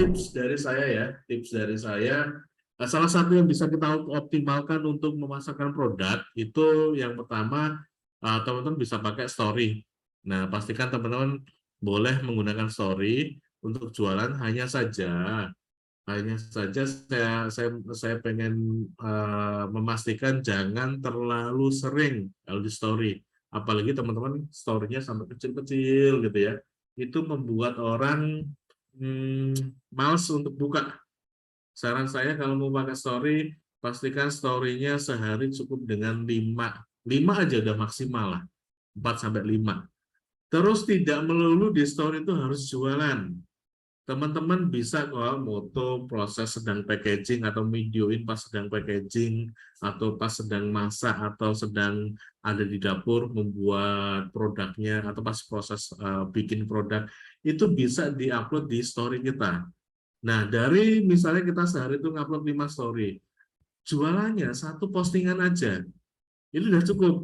tips dari saya, salah satu yang bisa kita optimalkan untuk memasarkan produk itu yang pertama, teman-teman bisa pakai story. Nah, pastikan teman-teman boleh menggunakan story untuk jualan, hanya saja saya pengen memastikan jangan terlalu sering kalau di story, apalagi teman-teman story-nya sampai kecil-kecil gitu ya, itu membuat orang males untuk buka. Saran saya kalau mau pakai story, pastikan story-nya sehari cukup dengan 5 aja udah maksimal lah, 4 sampai 5. Terus tidak melulu di story itu harus jualan. Teman-teman bisa kalau moto proses sedang packaging atau videoin pas sedang packaging atau pas sedang masak atau sedang ada di dapur membuat produknya atau pas proses bikin produk, itu bisa diupload di story kita. Nah, dari misalnya kita sehari itu ngupload 5 story, jualannya satu postingan aja, itu sudah cukup.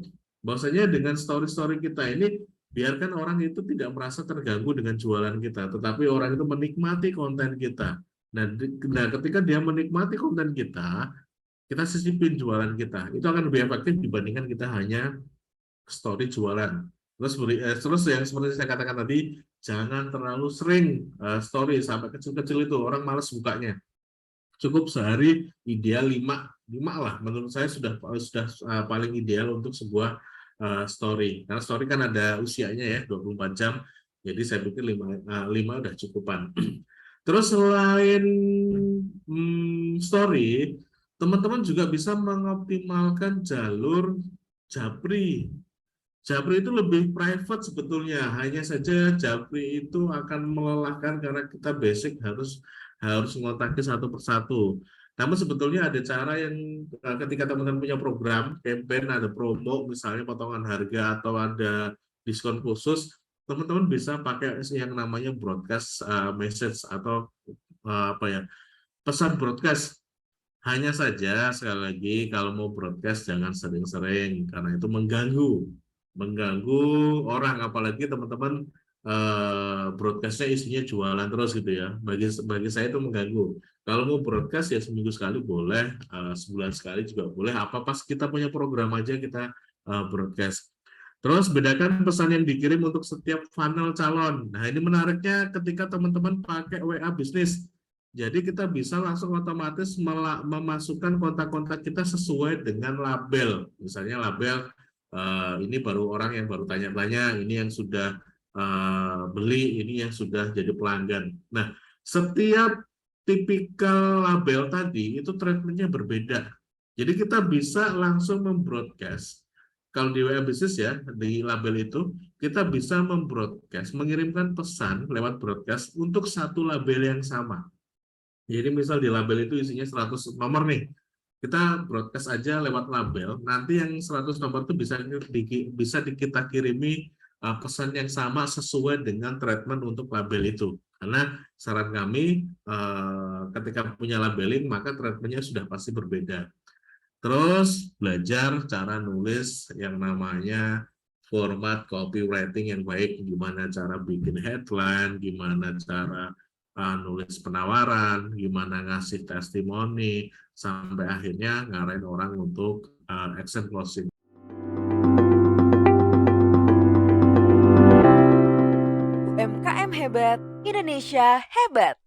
Bahwasanya dengan story-story kita ini, biarkan orang itu tidak merasa terganggu dengan jualan kita, tetapi orang itu menikmati konten kita. Nah, ketika dia menikmati konten kita sisipin jualan kita. Itu akan lebih efektif dibandingkan kita hanya story jualan. Terus yang seperti saya katakan tadi, jangan terlalu sering story sampai kecil-kecil itu orang malas bukanya. Cukup sehari ideal 5 lah, menurut saya sudah paling ideal untuk sebuah story. Karena story kan ada usianya ya 24 jam. Jadi saya pikir 5 udah cukupan. Terus selain story, teman-teman juga bisa mengoptimalkan jalur Japri. Japri itu lebih private sebetulnya, hanya saja Japri itu akan melelahkan karena kita basic harus ngontakin satu persatu. Namun sebetulnya ada cara yang ketika teman-teman punya program, campaign, ada promo, misalnya potongan harga atau ada diskon khusus, teman-teman bisa pakai yang namanya broadcast message atau apa ya, pesan broadcast. Hanya saja sekali lagi kalau mau broadcast jangan sering-sering karena itu mengganggu orang, apalagi teman-teman broadcastnya isinya jualan terus gitu ya. Bagi saya itu mengganggu. Kalau mau broadcast ya seminggu sekali boleh, sebulan sekali juga boleh. Apa pas kita punya program aja kita broadcast. Terus bedakan pesan yang dikirim untuk setiap funnel calon. Nah, ini menariknya ketika teman-teman pakai WA bisnis. Jadi kita bisa langsung otomatis memasukkan kontak-kontak kita sesuai dengan label. Misalnya label ini baru orang yang baru tanya-tanya, ini yang sudah beli, ini yang sudah jadi pelanggan. Nah, setiap tipikal label tadi itu treatmentnya berbeda. Jadi kita bisa langsung membroadcast. Kalau di WA Business ya, di label itu, kita bisa membroadcast, mengirimkan pesan lewat broadcast untuk satu label yang sama. Jadi misal di label itu isinya 100 nomor nih, kita broadcast aja lewat label, nanti yang 100 nomor itu bisa kita kirimi pesan yang sama sesuai dengan treatment untuk label itu. Karena saran kami ketika punya labeling maka treatmentnya sudah pasti berbeda. Terus belajar cara nulis yang namanya format copywriting yang baik, gimana cara bikin headline, gimana cara nulis penawaran, gimana ngasih testimoni, sampai akhirnya ngarahin orang untuk action closing. UMKM hebat, Indonesia hebat.